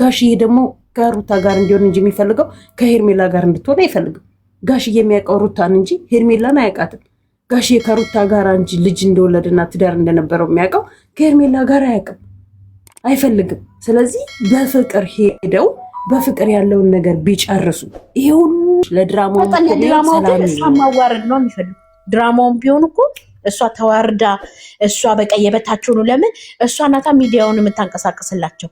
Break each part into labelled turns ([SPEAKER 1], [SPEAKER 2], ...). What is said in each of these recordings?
[SPEAKER 1] ጋሽዬ ደግሞ ከሩታ ጋር እንዲሆን እንጂ የሚፈልገው ከሄርሜላ ጋር እንድትሆን አይፈልግም። ጋሽዬ የሚያውቀው ሩታን እንጂ ሄርሜላን አያውቃትም። ጋሽዬ ከሩታ ጋር እንጂ ልጅ እንደወለደና ትዳር እንደነበረው የሚያውቀው ከሄርሜላ ጋር አያውቅም፣ አይፈልግም። ስለዚህ በፍቅር ሄደው በፍቅር ያለውን ነገር ቢጨርሱ ይሄ ሁሉ ለድራማው
[SPEAKER 2] ማዋረድ ነው የሚፈልጉ። ድራማውን ቢሆን እኮ እሷ ተዋርዳ እሷ በቃ የበታቸው ነው። ለምን እሷ ናታ ሚዲያውን የምታንቀሳቀስላቸው፣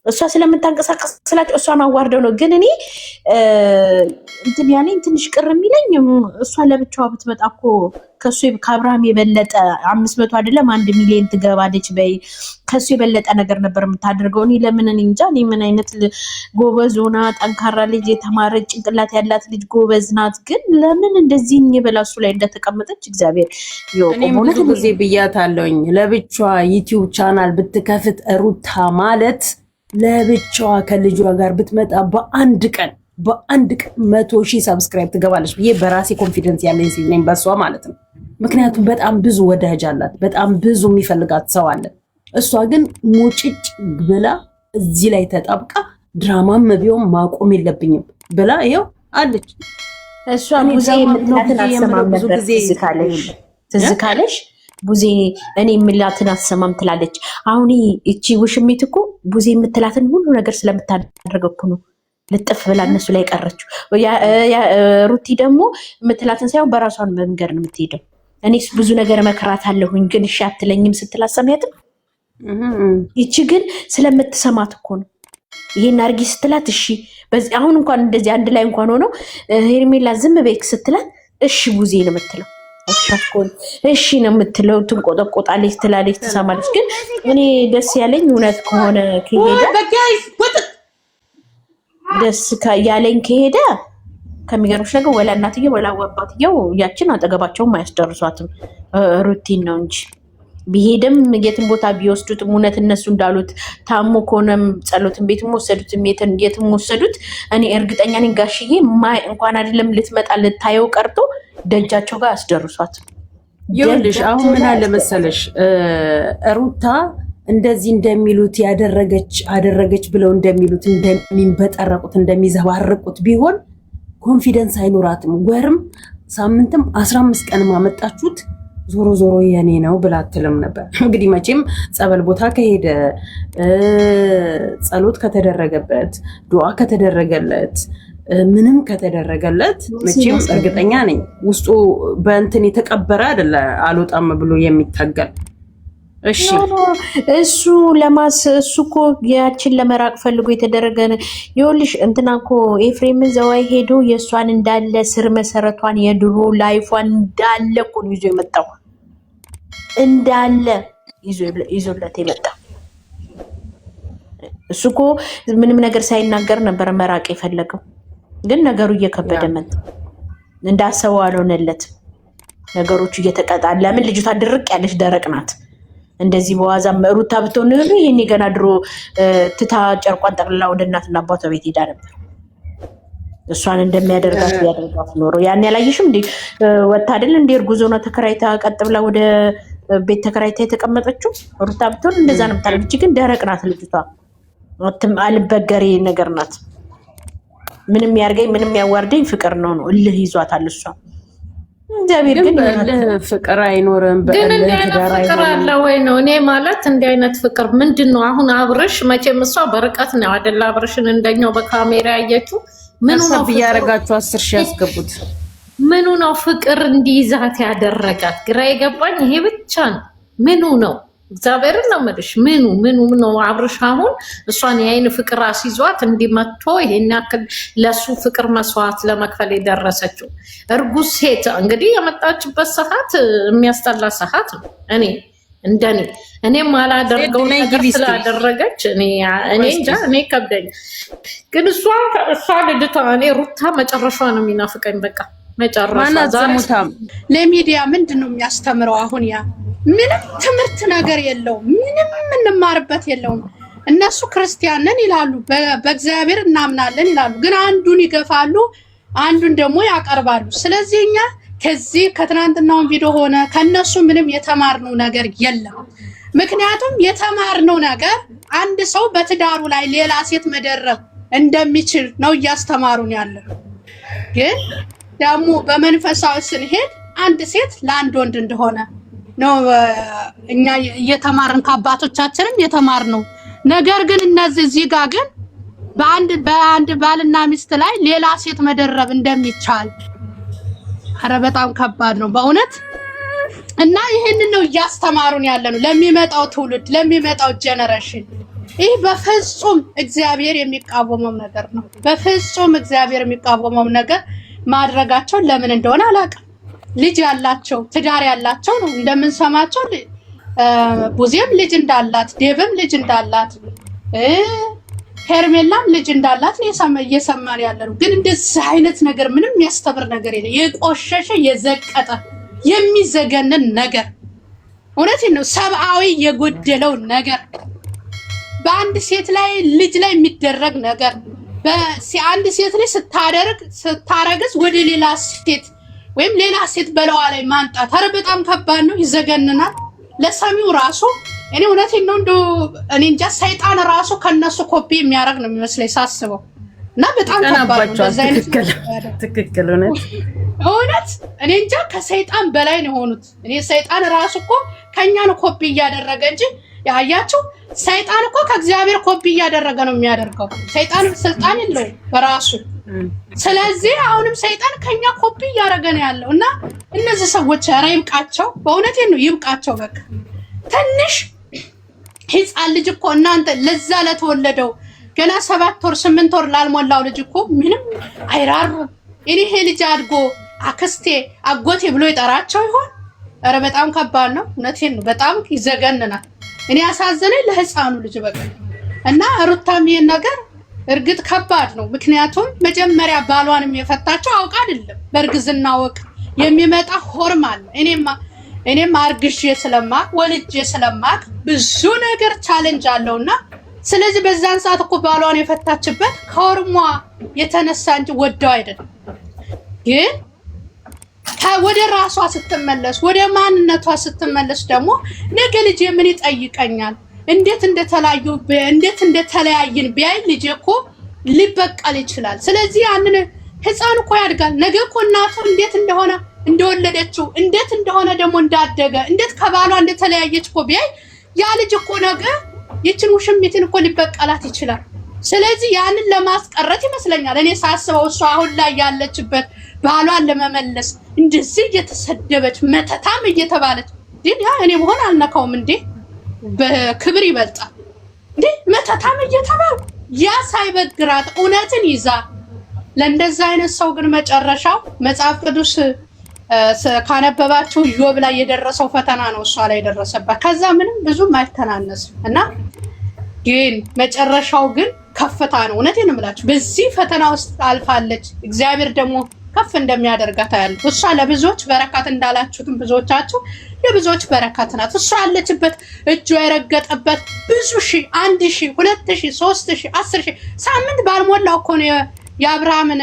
[SPEAKER 2] እሷ ስለምታንቀሳቀስላቸው እሷን አዋርደው ነው። ግን እኔ እንትን ያኔ ትንሽ ቅር የሚለኝ እሷ ለብቻዋ ብትመጣ እኮ ከሱ ከአብርሃም የበለጠ 500 አይደለም 1 ሚሊዮን ትገባለች። በይ ከሱ የበለጠ ነገር ነበር የምታደርገው። እኔ ለምን እኔ እንጃ። እኔ ምን አይነት ጎበዝ ሆና ጠንካራ ልጅ የተማረች ጭንቅላት ያላት ልጅ ጎበዝ ናት። ግን ለምን እንደዚህ ብላ እሱ ላይ እንደተቀመጠች እግዚአብሔር ይወቀው።
[SPEAKER 1] እኔ ብዙ ጊዜ ብያታለሁኝ ለብቻዋ ዩቲዩብ ቻናል ብትከፍት ሩታ ማለት ለብቻዋ ከልጇ ጋር ብትመጣ በአንድ ቀን 100,000 ሰብስክራይብ ትገባለች ብዬ በራሴ ኮንፊደንስ ያለኝ ሴት ነኝ በሷ ማለት ነው። ምክንያቱም በጣም ብዙ ወዳጅ አላት፣ በጣም ብዙ የሚፈልጋት ሰው አለ። እሷ ግን ሙጭጭ ብላ እዚህ ላይ ተጣብቃ ድራማም ቢሆን ማቆም የለብኝም ብላ ይኸው አለች።
[SPEAKER 2] እሷ ቡዜ የምትላትን አሰማም ነበር። ትዝ ካለሽ ቡዜ እኔ የምላትን አሰማም ትላለች። አሁን እቺ ውሽሚት እኮ ቡዜ የምትላትን ሁሉ ነገር ስለምታደርገው እኮ ነው ልጥፍ ብላ እነሱ ላይ ቀረችው። ሩቲ ደግሞ የምትላትን ሳይሆን በራሷን መንገድ ነው የምትሄደው። እኔስ ብዙ ነገር መከራት አለሁኝ ግን እሺ አትለኝም ስትላት ሰማያትም። ይቺ ግን ስለምትሰማት እኮ ነው ይሄን አርጊ ስትላት እሺ። በዚህ አሁን እንኳን እንደዚህ አንድ ላይ እንኳን ሆነው ሄርሜላ ዝም በይክ ስትላት እሺ ቡዜ ነው የምትለው። እሺ ነው የምትለው። ትንቆጠቆጣለች፣ ትላለች፣ ትሰማለች። ግን እኔ ደስ ያለኝ እውነት ከሆነ ከሄደ ደስ ያለኝ ከሄደ ከሚገርምሽ ነገር ወላ እናትየው ወላ አባትየው ያችን አጠገባቸውም አያስደርሷትም ሩቲን ነው እንጂ ቢሄድም የትም ቦታ ቢወስዱትም እውነት እነሱ እንዳሉት ታሞ ከሆነም ጸሎትን ቤትም ወሰዱትም የትም ወሰዱት። እኔ እርግጠኛ ነኝ ጋሽዬ እንኳን አይደለም ልትመጣ ልታየው ቀርቶ ደጃቸው ጋር አያስደርሷትም።
[SPEAKER 1] ይኸውልሽ አሁን ምን አለ መሰለሽ ሩታ እንደዚህ እንደሚሉት አደረገች ብለው እንደሚሉት እንደሚንበጠረቁት እንደሚዘባርቁት ቢሆን ኮንፊደንስ አይኖራትም። ወርም ሳምንትም 15 ቀንም አመጣችሁት ዞሮ ዞሮ የኔ ነው ብላ አትልም ነበር። እንግዲህ መቼም ጸበል ቦታ ከሄደ ጸሎት ከተደረገበት ዱዓ ከተደረገለት ምንም ከተደረገለት መቼም እርግጠኛ ነኝ ውስጡ በእንትን የተቀበረ አይደለ አልወጣም ብሎ የሚታገል። እሺ
[SPEAKER 2] እሱ እኮ ያችን ለመራቅ ፈልጎ የተደረገ ይኸውልሽ እንትና እኮ ኤፍሬምን ዘዋይ ሄዶ የእሷን እንዳለ ስር መሰረቷን የድሮ ላይፏን እንዳለ እኮ ነው ይዞ የመጣው እንዳለ ይዞለት የመጣው። እሱ እኮ ምንም ነገር ሳይናገር ነበር መራቅ የፈለገው። ግን ነገሩ እየከበደ መጣ። እንዳሰበው አልሆነለትም። ነገሮቹ እየተቀጣ ለምን ልጅቷ ድርቅ ያለች ደረቅ ናት። እንደዚህ በዋዛ ሩታ ብትሆን ይሄኔ ገና ድሮ ትታ ጨርቋን ጠቅልላ ወደ እናትና አባቷ ቤት ሄዳ ነበር። እሷን እንደሚያደርጋት ያደርጋት ኖሮ ያን ያላየሽም እንዴ? ወታ አይደል እንዴ እርጉዝ ሆና ተከራይታ ቀጥ ብላ ወደ ቤት ተከራይታ የተቀመጠችው ሩታ ብትሆን እንደዛ ነው የምታደርግ። ግን ደረቅ ናት ልጅቷ፣ አልበገሬ ነገር ናት። ምንም ያርገኝ ምንም ያዋርደኝ ፍቅር ነው እልህ ይዟታል እሷ። እግዚአብሔር ግን
[SPEAKER 1] ፍቅር አይኖርም።
[SPEAKER 3] ግን እንዲህ አይነት ፍቅር አለ ወይ ነው? እኔ ማለት እንዲህ አይነት ፍቅር ምንድን ነው? አሁን አብርሽ መቼም እሷ በርቀት ነው አይደል? አብርሽን እንደኛው በካሜራ ያየችው ምኑ ነው
[SPEAKER 1] ያረጋችሁ 10,000 ያስገቡት
[SPEAKER 3] ምኑ ነው ፍቅር እንዲይዛት ያደረጋት? ግራ የገባኝ ይሄ ብቻ ነው። ምኑ ነው? እግዚአብሔርን ነው የምልሽ። ምኑ ነው አብርሽ አሁን እሷን የአይን ፍቅር አስይዟት እንዲመቶ ይሄን ያክል ለሱ ፍቅር መስዋዕት ለመክፈል የደረሰችው እርጉዝ ሴት እንግዲህ የመጣችበት ሰዓት የሚያስጠላ ሰዓት ነው። እኔም አላደርገው ነገር ስላደረገች እኔ እንጃ እኔ ከብደኝ። ግን እሷ ልጅቷ እኔ ሩታ መጨረሻ ነው የሚናፍቀኝ። በቃ መጨረሻ
[SPEAKER 4] ለሚዲያ ምንድን ነው የሚያስተምረው? አሁን ያ ምንም ትምህርት ነገር የለውም። ምንም የምንማርበት የለውም። እነሱ ክርስቲያን ነን ይላሉ፣ በእግዚአብሔር እናምናለን ይላሉ። ግን አንዱን ይገፋሉ፣ አንዱን ደግሞ ያቀርባሉ። ስለዚህ እኛ ከዚህ ከትናንትናውን ቪዲዮ ሆነ ከነሱ ምንም የተማርነው ነገር የለም። ምክንያቱም የተማርነው ነገር አንድ ሰው በትዳሩ ላይ ሌላ ሴት መደረብ እንደሚችል ነው እያስተማሩን ያለው። ግን ደግሞ በመንፈሳዊ ስንሄድ አንድ ሴት ለአንድ ወንድ እንደሆነ ነው እኛ እየተማርን ከአባቶቻችንም የተማርነው። ነገር ግን እዚህ ጋር ግን በአንድ ባልና ሚስት ላይ ሌላ ሴት መደረብ እንደሚቻል ኧረ በጣም ከባድ ነው በእውነት። እና ይሄንን ነው እያስተማሩን ያለነው ለሚመጣው ትውልድ ለሚመጣው ጄነሬሽን። ይህ በፍጹም እግዚአብሔር የሚቃወመው ነገር ነው። በፍጹም እግዚአብሔር የሚቃወመው ነገር ማድረጋቸው ለምን እንደሆነ አላውቅም። ልጅ ያላቸው ትዳር ያላቸው ነው እንደምንሰማቸው። ቡዜም ልጅ እንዳላት፣ ዴቭም ልጅ እንዳላት፣ ሄርሜላም ልጅ እንዳላት ነው እየሰማን ያለነው። ግን እንደዚህ አይነት ነገር ምንም የሚያስተምር ነገር የለም። የቆሸሸ የዘቀጠ የሚዘገንን ነገር እውነቴን ነው። ሰብአዊ የጎደለው ነገር በአንድ ሴት ላይ ልጅ ላይ የሚደረግ ነገር አንድ ሴት ላይ ስታረግዝ ወደ ሌላ ሴት ወይም ሌላ ሴት በለዋ ላይ ማንጣት ኧረ በጣም ከባድ ነው። ይዘገንናል ለሰሚው ራሱ። እኔ እውነቴን ነው እንደው እኔ እንጃ ሰይጣን ራሱ ከነሱ ኮፒ የሚያደርግ ነው የሚመስለኝ ሳስበው። እና በጣም ከባድ ነው።
[SPEAKER 1] ትክክል
[SPEAKER 4] እውነት እኔ እንጃ ከሰይጣን በላይ ነው የሆኑት። እኔ ሰይጣን ራሱ እኮ ከኛ ነው ኮፒ እያደረገ እንጂ ያያችሁ ሰይጣን እኮ ከእግዚአብሔር ኮፒ እያደረገ ነው የሚያደርገው። ሰይጣን ስልጣን የለውም በራሱ። ስለዚህ አሁንም ሰይጣን ከኛ ኮፒ እያደረገ ነው ያለው። እና እነዚህ ሰዎች ኧረ ይብቃቸው፣ በእውነቴን ነው ይብቃቸው። በቃ ትንሽ ህፃን ልጅ እኮ እናንተ ለዛ ለተወለደው ገና 7 ወር 8 ወር ላልሞላው ልጅ እኮ ምንም አይራሩ። እኔ ይሄ ልጅ አድጎ አክስቴ አጎቴ ብሎ ይጠራቸው ይሆን? ኧረ በጣም ከባድ ነው። እውነቴን ነው በጣም ይዘገንናል። እኔ ያሳዘነኝ ለህፃኑ ልጅ በቃ። እና ሩታም ይሄን ነገር እርግጥ ከባድ ነው። ምክንያቱም መጀመሪያ ባሏንም የፈታቸው አውቃ አይደለም፣ በእርግዝና ወቅት የሚመጣ ሆርማን። እኔም አርግዤ ስለማቅ ወልጄ ስለማቅ ብዙ ነገር ቻሌንጅ አለውና ስለዚህ በዛን ሰዓት እኮ ባሏን የፈታችበት ከሆርሟ የተነሳ እንጂ ወደው አይደለም። ግን ወደ ራሷ ስትመለስ ወደ ማንነቷ ስትመለስ ደግሞ ነገ ልጅ ምን ይጠይቀኛል እንዴት እንደተለያየን ቢያይ ልጅ እኮ ሊበቀል ይችላል። ስለዚህ ያንን ህፃን እኮ ያድጋል። ነገ እኮ እናቱ እንዴት እንደሆነ እንደወለደችው እንዴት እንደሆነ ደግሞ እንዳደገ እንዴት ከባሏ እንደተለያየች እኮ ቢያይ ያ ልጅ እኮ ነገ ይችን ውሽሚትን እኮ ሊበቀላት ይችላል። ስለዚህ ያንን ለማስቀረት ይመስለኛል እኔ ሳስበው እሷ አሁን ላይ ያለችበት ባሏን ለመመለስ እንደዚህ እየተሰደበች መተታም እየተባለች ግን ያ እኔ መሆን አልነካውም እንዴ በክብር ይበልጣል እንዴ መተታም እየተባለ ያ ሳይበግራት እውነትን ይዛ ለእንደዛ አይነት ሰው ግን መጨረሻው መጽሐፍ ቅዱስ ካነበባችሁ ኢዮብ ላይ የደረሰው ፈተና ነው እሷ ላይ የደረሰባት። ከዛ ምንም ብዙም አይተናነስም እና ግን መጨረሻው ግን ከፍታ ነው። እውነቴን ነው የምላችሁ በዚህ ፈተና ውስጥ አልፋለች። እግዚአብሔር ደግሞ ከፍ እንደሚያደርጋት ያለው እሷ ለብዙዎች በረከት እንዳላችሁትም ብዙዎቻችሁ ለብዙዎች በረከት ናት። እሷ ያለችበት እጇ የረገጠበት ብዙ ሺህ 1000 2000 3000 10000 ሳምንት ባልሞላው እኮ ነው የአብርሃምን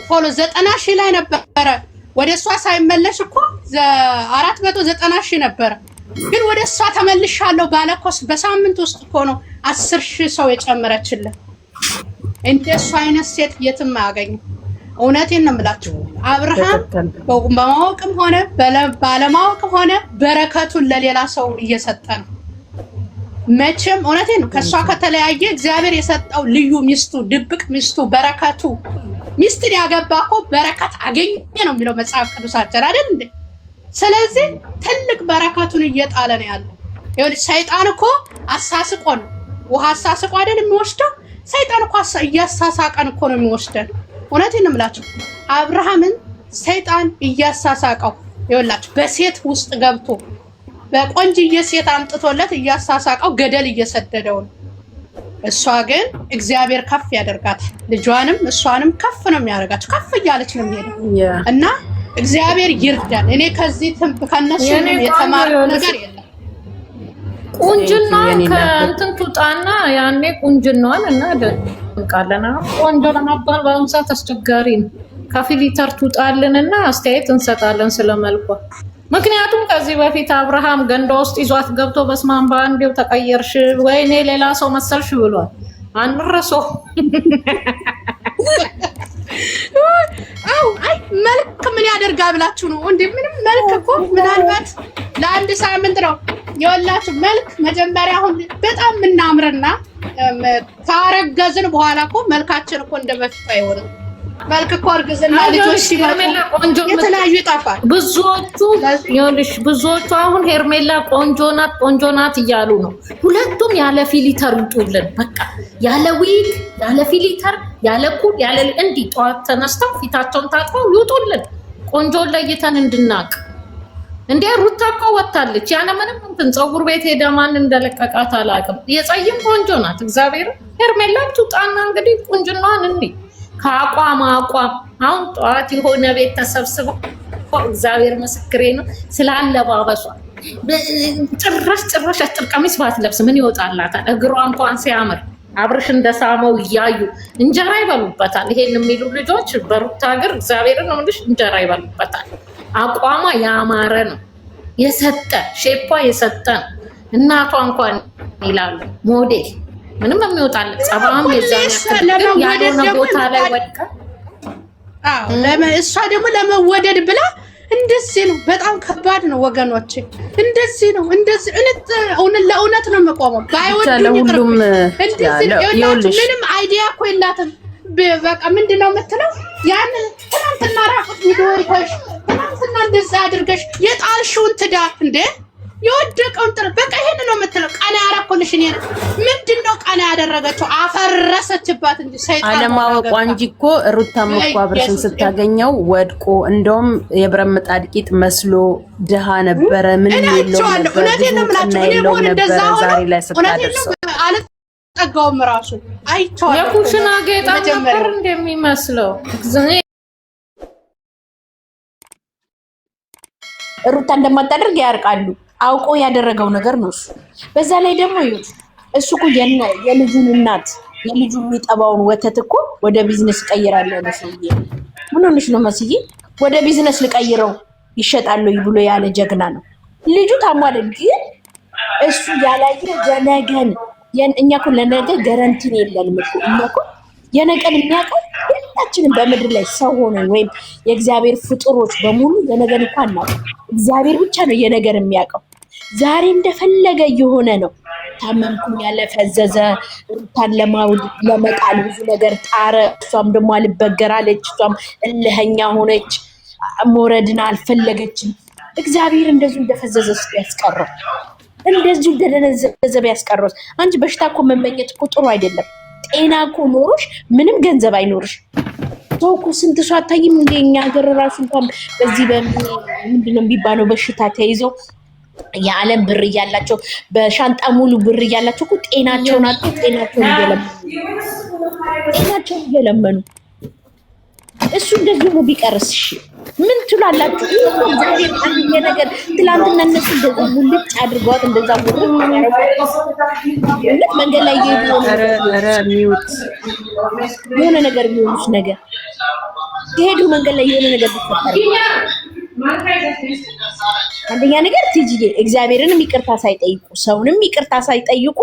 [SPEAKER 4] ፎሎ 90,000 ላይ ነበረ። ወደ እሷ ሳይመለስ እኮ 490,000 ነበረ። ግን ወደ እሷ ተመልሻለሁ ባለኮስ በሳምንት ውስጥ እኮ ነው 10,000 ሰው የጨመረችልን። እንደሱ አይነት ሴት የትም አያገኝም። እውነቴን ነው የምላችሁ አብርሃም በማወቅም ሆነ ባለማወቅም ሆነ በረከቱን ለሌላ ሰው እየሰጠ ነው። መቼም እውነቴን ነው ከሷ ከተለያየ እግዚአብሔር የሰጠው ልዩ ሚስቱ ድብቅ ሚስቱ በረከቱ ሚስትን ያገባ እኮ በረከት አገኘ ነው የሚለው መጽሐፍ ቅዱሳችን አይደል እንዴ? ስለዚህ ትልቅ በረከቱን እየጣለ ነው ያለው። ይኸውልሽ ሰይጣን እኮ አሳስቆ ነው ውሃ አሳስቆ አይደል የሚወስደው? ሰይጣን እኮ እያሳሳቀን እኮ ነው የሚወስደን። እውነቴን ነው የምላችሁ አብርሃምን ሰይጣን እያሳሳቀው ይኸውላችሁ በሴት ውስጥ ገብቶ በቆንጅዬ ሴት አምጥቶለት እያሳሳቀው ገደል እየሰደደው ነው። እሷ ግን እግዚአብሔር ከፍ ያደርጋታል። ልጇንም እሷንም ከፍ ነው የሚያደርጋቸው። ከፍ እያለች ነው የሚሄደው እና እግዚአብሔር ይርዳን። እኔ ከዚህ ከነሱ የተማረው ነገር የለም።
[SPEAKER 3] ቁንጅና ከእንትን ትውጣና ያኔ ቁንጅናዋን እና ደንቃለና ቆንጆ ለማባል በአሁኑ ሰዓት አስቸጋሪ ነው። ከፊሊተር ትውጣልንና አስተያየት እንሰጣለን ስለመልኳ ምክንያቱም ከዚህ በፊት አብርሃም ገንዳ ውስጥ ይዟት ገብቶ በስማን በአንዴው ተቀየርሽ ወይኔ ሌላ ሰው መሰልሽ ብሏል። አንረሶ
[SPEAKER 4] አይ መልክ ምን ያደርጋል ብላችሁ ነው እንዴ? ምንም መልክ እኮ ምናልባት ለአንድ ሳምንት ነው የወላችሁ መልክ። መጀመሪያ አሁን በጣም የምናምርና ካረገዝን በኋላ እኮ መልካችን እኮ እንደበፊት አይሆንም። መልክ እኮ እርግዝና ልጆች ሲመጡ የተለያዩ ይጠፋል።
[SPEAKER 3] ብዙዎቹ አሁን ሄርሜላ ቆንጆ ናት እያሉ ነው። ሁለቱም ያለ ፊሊተር ይውጡልን፣ በቃ ያለ ዊግ፣ ያለ ፊሊተር፣ ያለ ኩል፣ ያለ እንዲህ ጠዋት ተነስተው ፊታቸውን ታጥበው ይውጡልን፣ ቆንጆን ለይተን እንድናቅ። እንዴ ሩታ እኮ ወጣለች ያለ ምንም እንትን ፀጉር ቤት ሄዳ ማን እንደለቀቃት አላውቅም። የፀይም ቆንጆ ናት። እግዚአብሔር ሄርሜላ ትውጣና እንግዲህ ቁንጅናዋን እንዲህ ከአቋም አሁን ጠዋት የሆነ ቤት ተሰብስበው እግዚአብሔር ምስክሬ ነው ስላለባበሷ ጭራሽ አጭር ቀሚስ ባትለብስ ምን ይወጣላታል? እግሯ እንኳን ሲያምር አብርሽ እንደሳመው እያዩ እንጀራ ይበሉበታል። ይሄን የሚሉ ልጆች በሩታ ሀገር እግዚአብሔር ነው ልጅ እንጀራ ይበሉበታል። አቋሟ ያማረ ነው፣ የሰጠ ሼፓ የሰጠ ነው። እናቷ እንኳን ይላሉ ሞዴል ምንም የሚወጣለት ጸባም ያልሆነ ቦታ ላይ ወድቃ
[SPEAKER 4] እሷ ደግሞ ለመወደድ ብላ እንደዚህ ነው። በጣም ከባድ ነው ወገኖቼ። እንደዚህ ነው ለእውነት ነው የምቆመው።
[SPEAKER 1] ለሁሉም
[SPEAKER 4] ምንም አይዲያ እኮ የላትም። በቃ ምንድን ነው የምትለው? ያን ትናንትና ራቁት ቪዲዮ ይተሽ ትናንትና እንደዛ አድርገሽ የጣልሽውን ትዳር እንዴ የወደቀውን ጥር በቃ ይሄን ነው የምትለው። ቀና ያረኩልሽ እኔ ምንድን ነው ቀና ያደረገችው? አፈረሰችባት እንጂ ሰይጣን
[SPEAKER 1] አለማወቋ እንጂ እኮ ሩታም እኮ አብርሽን ስታገኘው ወድቆ እንደውም የብረት ምጣድ ቂጥ መስሎ ድሃ ነበረ። ምን የለው ነበር፣ ብዙ የለው ነበር። ዛሬ ላይ ስታደርሰው
[SPEAKER 4] አልጠጋውም ራሱ አይቼዋለሁ።
[SPEAKER 3] የኩሽና ጌጣ ነበር እንደሚመስለው።
[SPEAKER 2] ሩታ እንደማታደርግ ያርቃሉ። አውቆ ያደረገው ነገር ነው እሱ። በዛ ላይ ደግሞ ይሁት እሱ እኮ የልጁን እናት የልጁ የሚጠባውን ወተት እኮ ወደ ቢዝነስ ቀይራለሁ ነው ሰውዬ። ምን ሆነሽ ነው መስዬ? ወደ ቢዝነስ ልቀይረው ይሸጣል ብሎ ያለ ጀግና ነው። ልጁ ታሟል፣ ግን እሱ ያላየ የነገን እኛ እኮ ለነገ ገረንቲን የለንም እኮ እኛ እኮ የነገን የሚያውቀው ሁላችንም በምድር ላይ ሰው ሆነ ወይም የእግዚአብሔር ፍጡሮች በሙሉ የነገን እኮ አናውቅም። እግዚአብሔር ብቻ ነው የነገር የሚያውቀው። ዛሬ እንደፈለገ እየሆነ ነው። ታመምኩም ያለ ፈዘዘ፣ ሩታን ለመጣል ብዙ ነገር ጣረ። እሷም ደግሞ አልበገራለች። እሷም እልኸኛ ሆነች፣ መውረድን አልፈለገችም። እግዚአብሔር እንደዚሁ እንደፈዘዘ ያስቀረው፣ እንደዚሁ እንደደነዘዘ ያስቀረው። አንቺ በሽታ እኮ መመኘት እኮ ጥሩ አይደለም። ጤና እኮ ኖሮሽ ምንም ገንዘብ አይኖርሽ። ሰው እኮ ስንት ሰው አታይም? እንደኛ ሀገር ራሱ እንኳን በዚህ ምንድነው የሚባለው በሽታ ተይዘው የዓለም ብር እያላቸው በሻንጣ ሙሉ ብር እያላቸው እኮ ጤናቸውን አጥተው ጤናቸውን እየለመኑ እሱ እንደዚህ ነው ቢቀርስ ምን ትላላችሁ? እግዚአብሔር አንድ ነገር ትላንትና እነሱ እንደዛ ሙልጭ አድርገዋት እንደዛ መንገድ ላይ የሆነ ነገር የሚሆኑች ነገር ሲሄዱ መንገድ ላይ የሆነ ነገር ቢፈጠር አንደኛ ነገር ትጂዬ እግዚአብሔርንም ይቅርታ ሳይጠይቁ ሰውንም ይቅርታ ሳይጠይቁ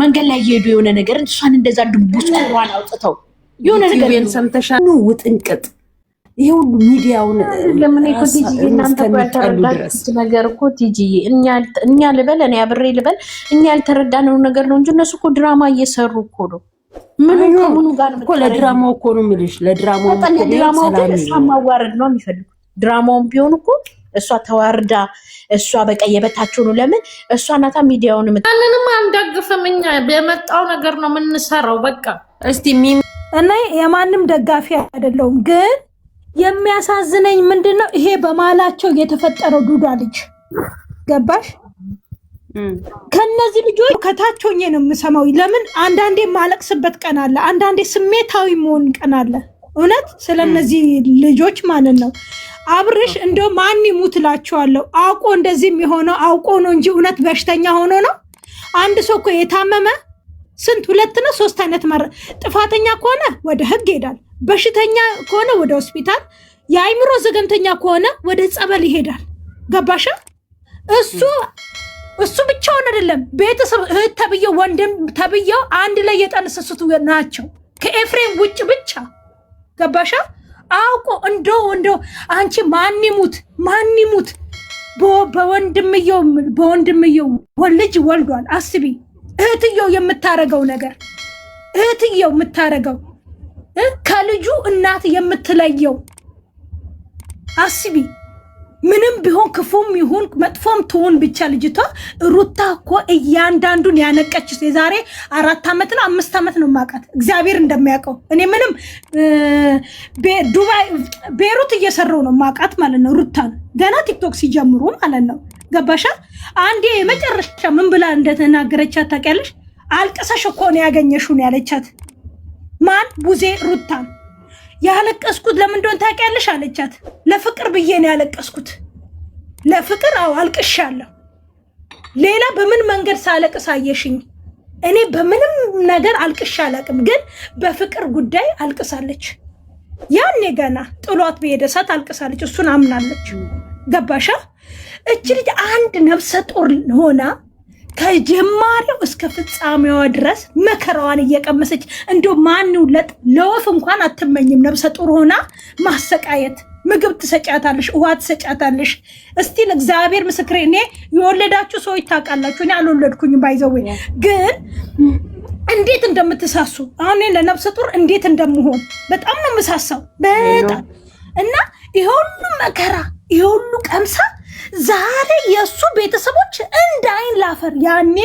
[SPEAKER 2] መንገድ ላይ እየሄዱ የሆነ ነገር እሷን እንደዛ ድንቡስ ቁሯን አውጥተው የሆነ ነገር
[SPEAKER 1] ሰምተሻል? ውጥንቅጥ ይሄ ሁሉ ሚዲያውን
[SPEAKER 2] ለምን እኮ ቲጂ እናንተ ያልተረዳችሁት ነገር እኮ ቲጂ እኛ ልበል እኔ አብሬ ልበል እኛ ያልተረዳነው ነገር ነው እንጂ እነሱ እኮ ድራማ እየሰሩ እኮ ነው። ምኑ ጋር
[SPEAKER 1] እኮ ለድራማው እኮ ነው የምልሽ። ለድራማው
[SPEAKER 2] እሷ ማዋረድ ነው የሚፈልጉት። ድራማውን ቢሆን እኮ እሷ ተዋርዳ እሷ በቃ የበታቸው ነው። ለምን እሷ ናታ ሚዲያውን
[SPEAKER 3] ማንንም አንደግፍም። እኛ በመጣው ነገር ነው የምንሰራው። በቃ
[SPEAKER 1] እስቲ
[SPEAKER 5] እና የማንም ደጋፊ አይደለሁም ግን የሚያሳዝነኝ ምንድነው ይሄ በማላቸው የተፈጠረው ዱዳ ልጅ ገባሽ? ከነዚህ ልጆች ከታች ሆኜ ነው የምሰማው። ለምን አንዳንዴ ማለቅስበት ቀን አለ፣ አንዳንዴ ስሜታዊ መሆን ቀን አለ። እውነት ስለነዚህ ልጆች ማለት ነው። አብርሽ እንደው ማን ይሙት እላቸዋለሁ። አውቆ እንደዚህ የሚሆነው አውቆ ነው እንጂ እውነት በሽተኛ ሆኖ ነው። አንድ ሰው እኮ የታመመ ስንት 2 ነው 3 አይነት ጥፋተኛ ከሆነ ወደ ህግ ይሄዳል። በሽተኛ ከሆነ ወደ ሆስፒታል የአይምሮ ዘገምተኛ ከሆነ ወደ ጸበል ይሄዳል። ገባሻ? እሱ ብቻውን አይደለም፣ ቤተሰብ እህት ተብዬው ወንድም ተብዬው አንድ ላይ የጠነሰሱት ናቸው ከኤፍሬም ውጭ ብቻ። ገባሻ? አውቆ እንደው አንቺ ማን ይሙት በወንድምየው ልጅ ወልዷል። አስቢ እህትየው የምታረገው ነገር፣ እህትየው የምታረገው ከልጁ እናት የምትለየው አስቢ። ምንም ቢሆን ክፉም ይሁን መጥፎም ትሁን ብቻ ልጅቷ ሩታ እኮ እያንዳንዱን ያነቀች የዛሬ 4 ዓመት ነው 5 ዓመት ነው ማቃት እግዚአብሔር እንደሚያውቀው። እኔ ምንም ዱባይ ቤሩት እየሰራው ነው ማቃት ማለት ነው። ሩታን ገና ቲክቶክ ሲጀምሩ ማለት ነው። ገባሻ? አንዴ የመጨረሻ ምን ብላ እንደተናገረቻት ታውቂያለሽ? አልቀሰሽ እኮ ነው ያገኘሽው ነው ያለቻት። ማን? ቡዜ ሩታን። ያለቀስኩት ለምን እንደሆነ ታውቂያለሽ አለቻት። ለፍቅር ብዬ ነው ያለቀስኩት። ለፍቅር አልቅሻለሁ። ሌላ በምን መንገድ ሳለቅስ አየሽኝ? እኔ በምንም ነገር አልቅሻ አላቅም፣ ግን በፍቅር ጉዳይ አልቅሳለች። ያኔ ገና ጥሏት በሄደ ሰዓት አልቅሳለች። እሱን አምናለች። ገባሻ? እች ልጅ አንድ ነፍሰ ጡር ሆና ከጀማሪው እስከ ፍጻሜዋ ድረስ መከራዋን እየቀመሰች እንዶ ማንው ለወፍ እንኳን አትመኝም። ነፍሰ ጡር ሆና ማሰቃየት። ምግብ ትሰጫታለሽ፣ ውሃ ትሰጫታለሽ። እስቲ ለእግዚአብሔር ምስክሬ፣ እኔ የወለዳችሁ ሰዎች ታውቃላችሁ። እኔ አልወለድኩኝም ባይዘው፣ ግን እንዴት እንደምትሳሱ አሁን ለነፍሰ ጡር እንዴት እንደምሆን በጣም ነው የምሳሳው በጣም። እና ይሄ ሁሉ መከራ ይሄ ሁሉ ቀምሳ ዛሬ የእሱ ቤተሰቦች እንደ አይን ላፈር ያኔ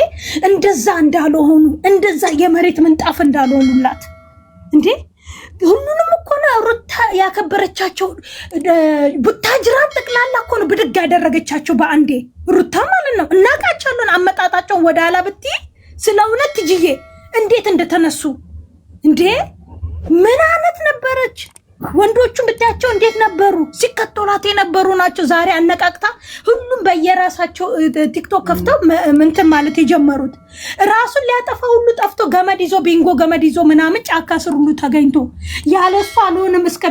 [SPEAKER 5] እንደዛ እንዳልሆኑ እንደዛ የመሬት ምንጣፍ እንዳልሆኑላት እንዴ! ሁሉንም እኮ ነው ሩታ ያከበረቻቸው። ቡታጅራን ጠቅላላ እኮ ነው ብድግ ያደረገቻቸው በአንዴ ሩታ ማለት ነው። እናቃቸውን አመጣጣቸውን ወደ ኋላ ብትይ ስለ እውነት ትጅዬ እንዴት እንደተነሱ እንዴ! ምን አይነት ነበረች? ወንዶቹን ብታያቸው እንዴት ነበሩ? ሲከተሏት የነበሩ ናቸው። ዛሬ አነቃቅታ ሁሉም በየራሳቸው ቲክቶክ ከፍተው ምንትን ማለት የጀመሩት። ራሱን ሊያጠፋ ሁሉ ጠፍቶ ገመድ ይዞ ቢንጎ ገመድ ይዞ ምናምን ጫካ ስር ሁሉ ተገኝቶ ያለሱ አልሆንም እስከ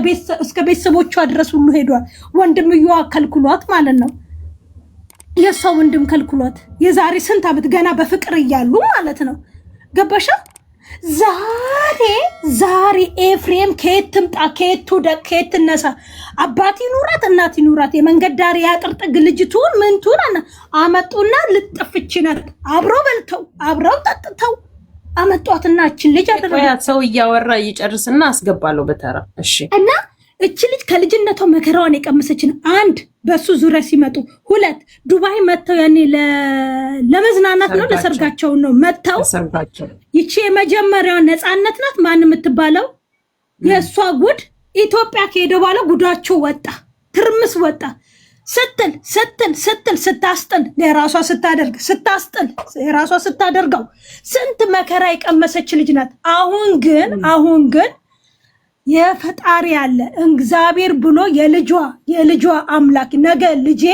[SPEAKER 5] ቤተሰቦቿ ድረስ ሁሉ ሄዷል። ወንድምየዋ ከልክሏት ማለት ነው። የሷ ወንድም ከልክሏት የዛሬ ስንት ዓመት ገና በፍቅር እያሉ ማለት ነው። ገባሻ? ዛሬ ኤፍሬም ከየት ትምጣ ከየት ትውደቅ ከየት ትነሳ፣ አባት ይኑራት እናት ይኑራት፣ የመንገድ ዳር የአጥር ጥግ ልጅቱን ምንቱን አመጡና ልጥፍችነት አብረው በልተው አብረው ጠጥተው አመጧትና እችን ልጅ አደረጋት።
[SPEAKER 1] ሰው እያወራ ይጨርስና አስገባለሁ በተራ እሺ።
[SPEAKER 5] እና እች ልጅ ከልጅነቷ መከራዋን የቀመሰችን፣ አንድ በሱ ዙሪያ ሲመጡ፣ ሁለት ዱባይ መጥተው ያኔ ለመዝናናት ነው ለሰርጋቸው ነው መጥተው። ይቺ የመጀመሪያው ነፃነት ናት ማን የምትባለው። የእሷ ጉድ ኢትዮጵያ ከሄደ በኋላ ጉዳቸው ወጣ፣ ትርምስ ወጣ። ስትል ስታስጥል የራሷ ስታደርግ ስታስጥል የራሷ ስታደርገው ስንት መከራ የቀመሰች ልጅ ናት። አሁን ግን የፈጣሪ ያለ እግዚአብሔር ብሎ የልጇ አምላክ ነገ ልጄ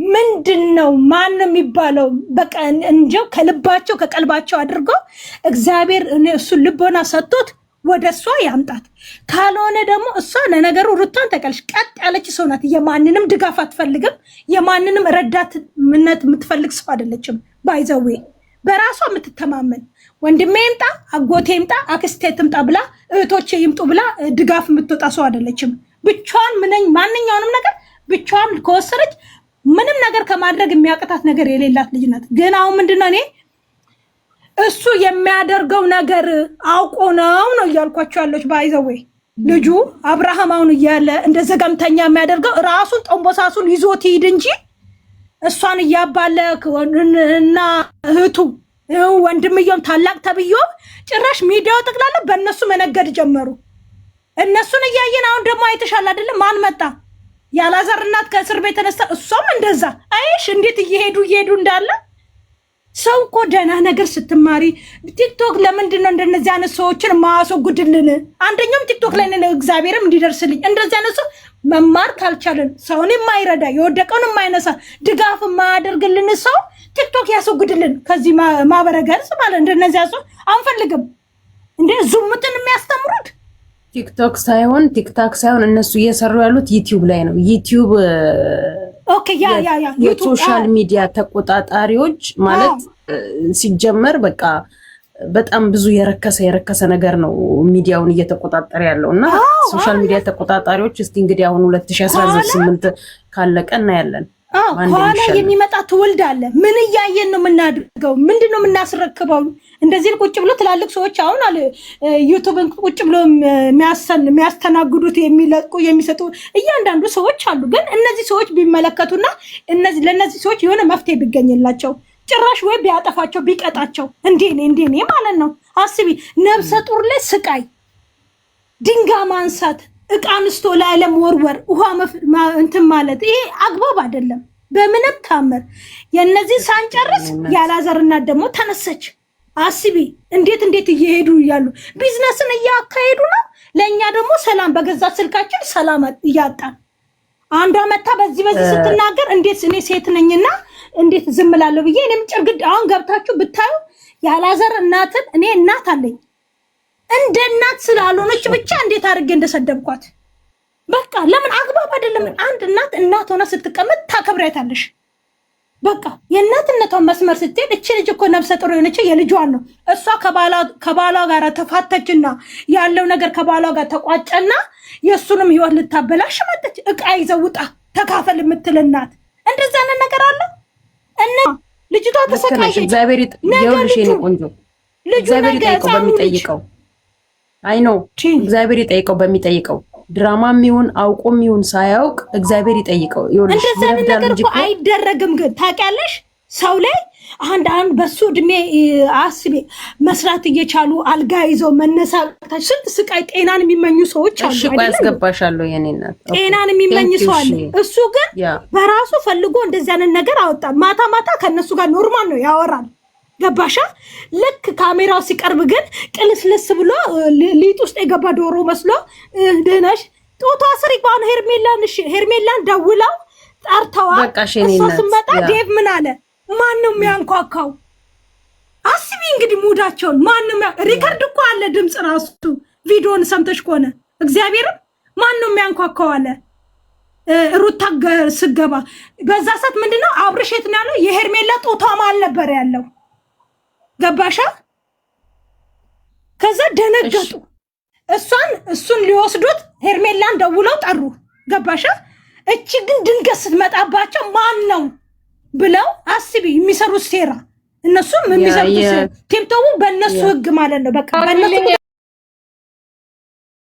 [SPEAKER 5] ምንድነው ማን የሚባለው በቃ እንጀው ከልባቸው ከቀልባቸው አድርጎ እግዚአብሔር እሱን ልቦና ሰጥቶት ወደ እሷ ያምጣት። ካልሆነ ደግሞ እሷ ለነገሩ ሩታን ተቀልሽ ቀጥ ያለች ሰው ናት። የማንንም ድጋፍ አትፈልግም። የማንንም ረዳትነት የምትፈልግ ሰው አይደለችም። ባይዘዌ በራሷ የምትተማመን ወንድሜ ይምጣ አጎቴ ይምጣ አክስቴ ትምጣ ብላ እህቶቼ ይምጡ ብላ ድጋፍ የምትወጣ ሰው አይደለችም። ብቻዋን ማንኛውንም ነገር ብቻዋን ከወሰረች ምንም ነገር ከማድረግ የሚያቅታት ነገር የሌላት ልጅ ናት። ግን አሁን ምንድነው እኔ እሱ የሚያደርገው ነገር አውቆ ነው እያልኳቸው ያለች። ባይዘዌ ልጁ አብርሃም አሁን እያለ እንደ ዘገምተኛ የሚያደርገው ራሱን ጠንቦሳሱን ይዞት ይሄድ እንጂ እሷን እያባለክ እና እህቱ ወንድምየውም ታላቅ ተብዮ ጭራሽ ሚዲያው ጠቅላላ በእነሱ መነገድ ጀመሩ። እነሱን እያየን አሁን ደግሞ አይተሻል አይደለም? ማን መጣ? ያላዛር እናት ከእስር ቤት ተነስታ እሷም እንደዛ አይሽ እንዴት እየሄዱ እንዳለ ሰው እኮ ደህና ነገር ስትማሪ ቲክቶክ ለምንድን ነው እንደነዚህ አይነት ሰዎችን ማስወግድልን? አንደኛውም ቲክቶክ ላይ ነው እግዚአብሔርም እንዲደርስልኝ እንደዚህ አይነት ሰው መማር ካልቻለን ሰውን የማይረዳ የወደቀውን የማይነሳ ድጋፍ የማያደርግልን ሰው ቲክቶክ ያስወግድልን ከዚህ ማህበረ ገጽ ማለት እንደነዚህ ሰው አንፈልግም። እንደ ዙሙትን የሚያስተምሩት
[SPEAKER 1] ቲክቶክ ሳይሆን እነሱ እየሰሩ ያሉት ዩቲዩብ ላይ ነው። ዩቲዩብ
[SPEAKER 5] ኦኬ ያ
[SPEAKER 1] የሶሻል ሚዲያ ተቆጣጣሪዎች ማለት ሲጀመር በቃ በጣም ብዙ የረከሰ ነገር ነው ሚዲያውን እየተቆጣጠረ ያለው እና ሶሻል ሚዲያ ተቆጣጣሪዎች እስቲ እንግዲህ አሁን 2018 ካለቀ እናያለን።
[SPEAKER 5] ከኋላ የሚመጣ ትውልድ አለ። ምን እያየን ነው የምናድርገው? ምንድነው የምናስረክበው? እንደዚህ ቁጭ ብሎ ትላልቅ ሰዎች አሁን አለ ዩቲዩብን ቁጭ ብሎ የሚያስተናግዱት የሚለቁ የሚሰጡ እያንዳንዱ ሰዎች አሉ። ግን እነዚህ ሰዎች ቢመለከቱና ለእነዚህ ሰዎች የሆነ መፍትሄ ቢገኝላቸው ጭራሽ ወይ ቢያጠፋቸው ቢቀጣቸው እንዴኔ ማለት ነው። አስቢ፣ ነብሰ ጡር ላይ ስቃይ፣ ድንጋይ ማንሳት፣ እቃ አንስቶ ለዓለም ወርወር፣ ውሃ እንትን ማለት ይሄ አግባብ አይደለም በምንም ታምር። የነዚህ ሳንጨርስ ያላዘር እናት ደግሞ ተነሰች። አስቢ እንዴት እየሄዱ እያሉ ቢዝነስን እያካሄዱ ነው። ለእኛ ደግሞ ሰላም በገዛ ስልካችን ሰላም እያጣን። አንዷ መታ በዚህ ስትናገር እንዴት እኔ ሴት ነኝና እንዴት ዝም እላለሁ ብዬ እኔም ጭርግድ። አሁን ገብታችሁ ብታዩ ያላዘር እናትን እኔ እናት አለኝ እንደ እናት ስላልሆነች ብቻ እንዴት አድርጌ እንደሰደብኳት በቃ ለምን አግባብ አይደለም። አንድ እናት ሆና ስትቀመጥ ታከብሪያታለሽ። በቃ የእናትነቷን መስመር ስትሄድ እቺ ልጅ እኮ ነፍሰ ጡር የሆነች የልጇን ነው። እሷ ከባሏ ጋር ተፋተችና ያለው ነገር ከባሏ ጋር ተቋጨና የእሱንም ህይወት ልታበላሽ መጣች። እቃ ይዘውጣ ተካፈል የምትል እናት እንደዛ ነገር አለ እና ልጅቷ ተሰቃየች።
[SPEAKER 1] እግዚአብሔር ይኸውልሽ የኔ ቆንጆ እግዚአብሔር ይጠይቀው በሚጠይቀው አይ ነው እግዚአብሔር ይጠይቀው በሚጠይቀው ድራማም ይሁን አውቆም ይሁን ሳያውቅ እግዚአብሔር ይጠይቀው። ይኸውልሽ
[SPEAKER 5] እንደዛ ነገር እኮ አይደረግም። ግን ታውቂያለሽ ሰው ላይ አንድ በሱ እድሜ አስቤ መስራት እየቻሉ አልጋ ይዘው መነሳታች ስንት ስቃይ ጤናን የሚመኙ ሰዎች አሉ።
[SPEAKER 1] እሺ ቆይ አስገባሻለሁ የኔ እናት
[SPEAKER 5] ጤናን የሚመኝ ሰው አለ። እሱ ግን በራሱ ፈልጎ እንደዚህ አይነት ነገር አወጣ። ማታ ከነሱ ጋር ኖርማል ነው ያወራል። ገባሻ? ልክ ካሜራው ሲቀርብ ግን ቅልስልስ ብሎ ሊጥ ውስጥ የገባ ዶሮ መስሎ ደህናሽ ጦቷ ስሪ ባን ሄርሜላን ደውላው ጠርተዋል። እሷ ስመጣ ዴቭ ምን አለ? ማነው የሚያንኳኳው? አስቢ እንግዲህ ሙዳቸውን። ማነው ሪከርድ እኮ አለ ድምፅ ራሱ ቪዲዮን ሰምተሽ ከሆነ እግዚአብሔርም ማነው የሚያንኳኳው አለ። ሩታ ስገባ በዛ ሰዓት ምንድነው አብርሽ የት ነው ያለው? የሄርሜላ ጦቷ ማል ነበር ያለው። ገባሻ? ከዛ ደነገጡ። እሱን ሊወስዱት ሄርሜላን ደውለው ጠሩ። ገባሻ? እቺ ግን ድንገት ስትመጣባቸው ማን ነው ብለው አስቢ የሚሰሩት ሴራ። እነሱም የሚሰሩት ቲምቶቡ በእነሱ ህግ ማለት ነው። በቃ በእነሱ